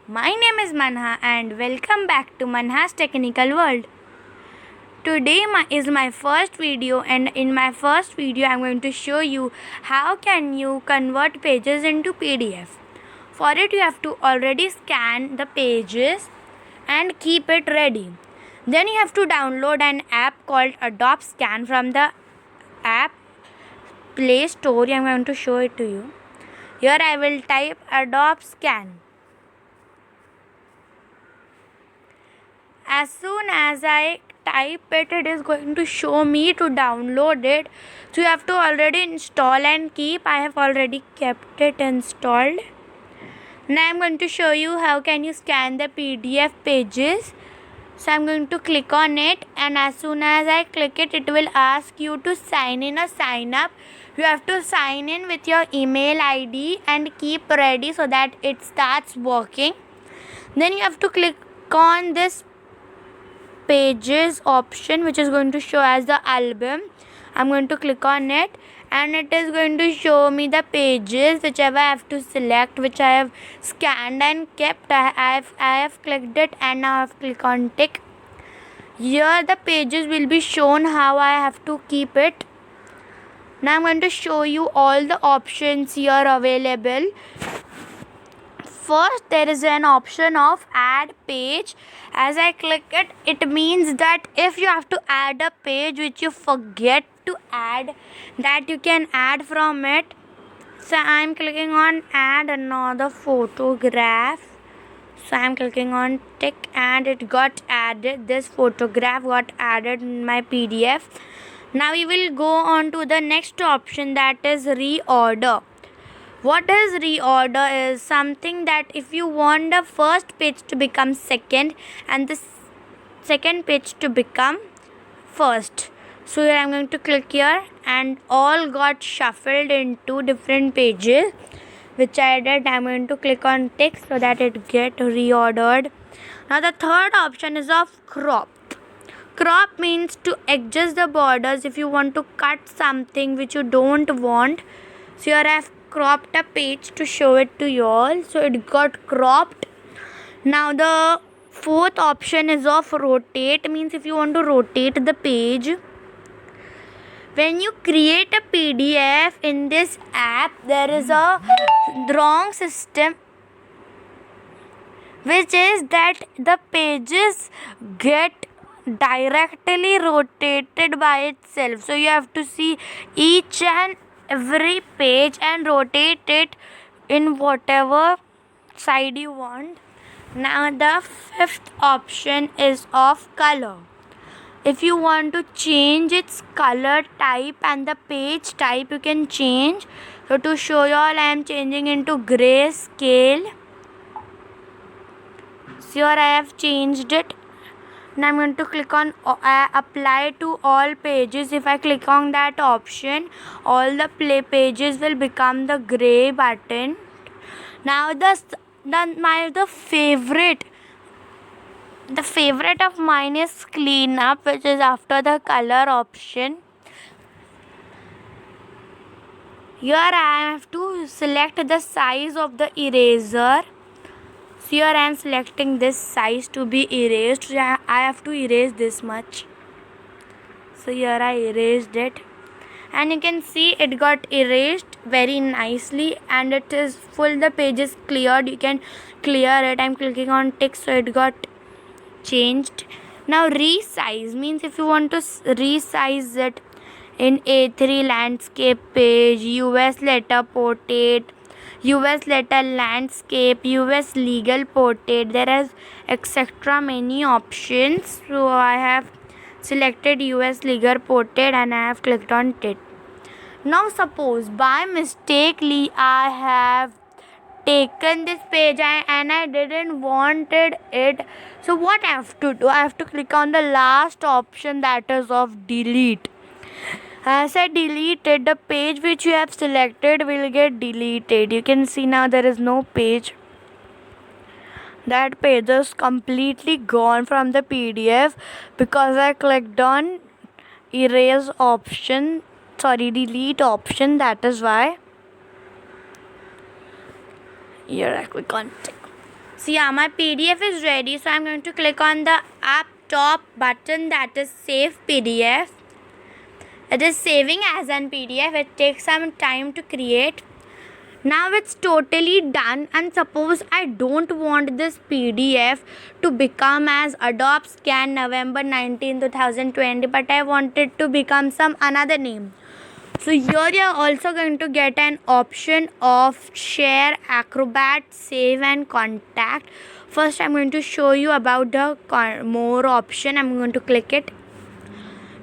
My name is Manha and welcome back to Manha's Technical World. Today is my first video, and in my first video I'm going to show you how can you convert pages into PDF. For it you have to already scan the pages and keep it ready. Then you have to download an app called Adobe Scan from the app Play Store. I'm going to show it to you. Here I will type Adobe Scan. As soon as I type it, it is going to show me to download it. So you have to already install and keep. I have already kept it installed. Now I am going to show you how can you scan the PDF pages. So I am going to click on it, and as soon as I click it, it will ask you to sign in or sign up. You have to sign in with your email ID and keep ready so that it starts working. Then you have to click on this pages option, which is going to show as the album. I'm going to click on it, and it is going to show me the pages whichever I have to select, which I have scanned and kept. I have clicked it, and now I have click on tick. Here the pages will be shown how I have to keep it. Now I'm going to show you all the options here available. First, there is an option of add page. As I click it, it means that if you have to add a page which you forget to add, that you can add from it. So I'm clicking on add another photograph. So I'm clicking on tick, and it got added. This photograph got added in my PDF. Now we will go on to the next option, that is reorder. What is reorder is something that if you want the first page to become second and the second page to become first. So here I'm going to click here, and all got shuffled into different pages, which I did. I'm going to click on tick so that it get reordered. Now the third option is of crop. Crop means to adjust the borders if you want to cut something which you don't want. So here I have cropped a page to show it to you all, so it got cropped. Now the fourth option is of rotate, means if you want to rotate the page. When you create a PDF in this app, there is a wrong system, which is that the pages get directly rotated by itself. So you have to see each and every page and rotate it in whatever side you want. Now the fifth option is of color. If you want to change its color type and the page type, you can change. So to show you all, I am changing into grayscale. So here I have changed it. Now I'm going to click on apply to all pages. If I click on that option, all the pages will become the gray button. Now the favorite of mine is cleanup, which is after the color option. Here I have to select the size of the eraser. So here I am selecting this size to be erased. So I have to erase this much. So here I erased it, and you can see it got erased very nicely, and it is full. The page is cleared. You can clear it. I'm clicking on tick, so it got changed. Now resize means if you want to resize it in A3 landscape page, US letter portrait, US letter landscape, US legal portrait, there is etc. many options. So I have selected US legal portrait, and I have clicked on it. Now suppose by mistakenly I have taken this page and I didn't wanted it. So what I have to do? I have to click on the last option, that is of delete. As I delete it, the page which you have selected will get deleted. You can see now there is no page. That page is completely gone from the PDF because I clicked on delete option. That is why. Here I click on tick. So yeah, my PDF is ready. So I'm going to click on the up top button, that is save PDF. It is saving as an PDF. It takes some time to create. Now it's totally done, and suppose I don't want this PDF to become as Adobe Scan November 19, 2020, but I want it to become some another name. So here you are also going to get an option of share, Acrobat, save and contact. First I'm going to show you about the more option. I'm going to click it.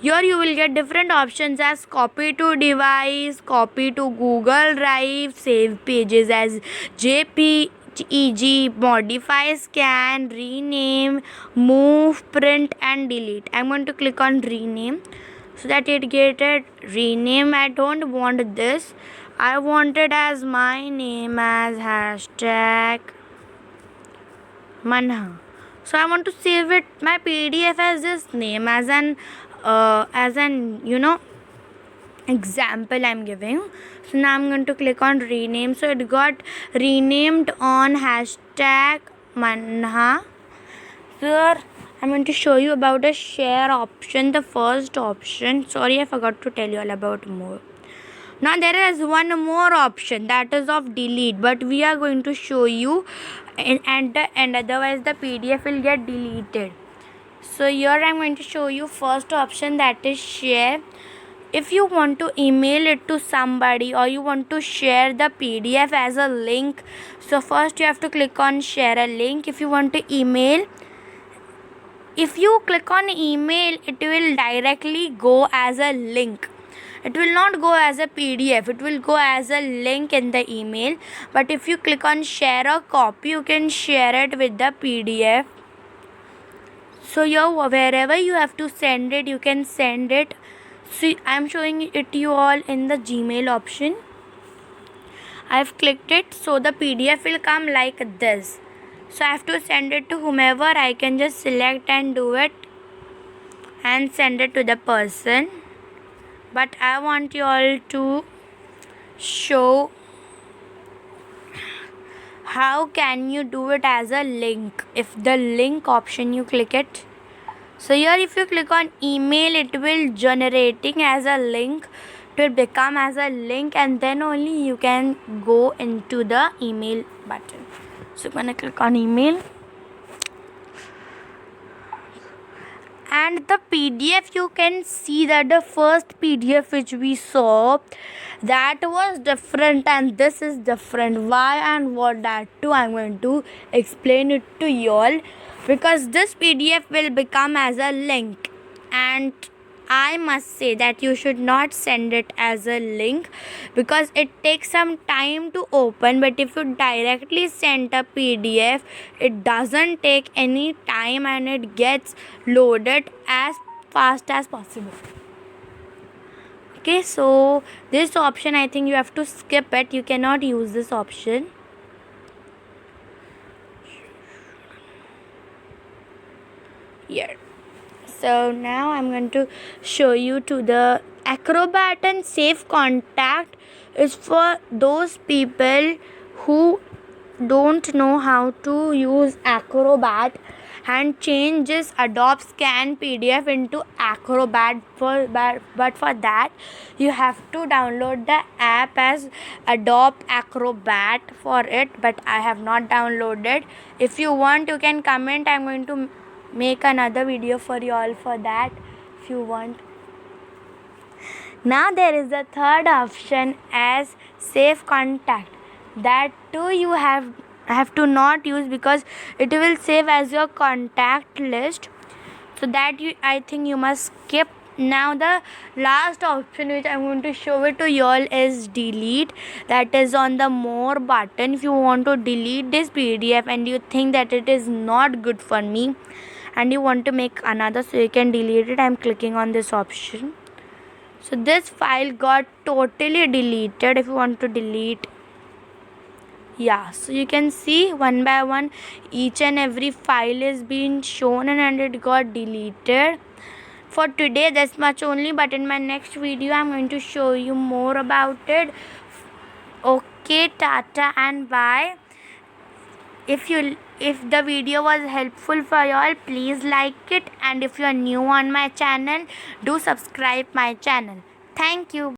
Here you will get different options as copy to device, copy to Google Drive, save pages as JPEG, modify, scan, rename, move, print and delete. I'm going to click on rename so that it get rename. I don't want this. I want it as my name as hashtag Manha. So I want to save it my PDF as this name as an example I'm giving. So now I'm going to click on rename. So it got renamed on hashtag Manha. Here I'm going to show you about the share option, the first option. Sorry, I forgot to tell you all about more. Now there is one more option, that is of delete, but we are going to show you at the end, otherwise the PDF will get deleted. So here I'm going to show you first option, that is share. If you want to email it to somebody or you want to share the PDF as a link, so first you have to click on share a link. If you want to email, if you click on email, it will directly go as a link. It will not go as a PDF, it will go as a link in the email. But if you click on share a copy, you can share it with the PDF. So here wherever you have to send it, you can send it. See, I'm showing it to you all in the Gmail option. I've clicked it, so the PDF will come like this. So I have to send it to whomever. I can just select and do it and send it to the person. But I want you all to show how can you do it as a link. If the link option you click it, so here if you click on email, it will generating as a link, it will become as a link, and then only you can go into the email button. So I'm gonna click on email, and the PDF, you can see that the first PDF which we saw, that was different and this is different. Why and what, that too I'm going to explain it to you all, because this PDF will become as a link, and I must say that you should not send it as a link because it takes some time to open. But if you directly send a PDF, it doesn't take any time and it gets loaded as fast as possible. Okay, so this option, I think you have to skip it. You cannot use this option. Here. So now I'm going to show you to the Acrobat and Save Contact is for those people who don't know how to use Acrobat and change this Adobe Scan PDF into Acrobat. But for that you have to download the app as Adobe Acrobat for it, but I have not downloaded. If you want, you can comment. I'm going to make another video for you all for that if you want. Now there is a third option as Save Contact. That too you have to not use because it will save as your contact list. So that I think you must skip. Now the last option which I'm going to show it to you all is delete. That is on the more button. If you want to delete this PDF and you think that it is not good for me and you want to make another, so you can delete it. I'm clicking on this option. So this file got totally deleted. If you want to delete, yeah, so you can see one by one each and every file is being shown and it got deleted. For today this much only, but in my next video I'm going to show you more about it. Okay, tata and bye. if the video was helpful for y'all, please like it, and if you are new on my channel, do subscribe my channel. Thank you.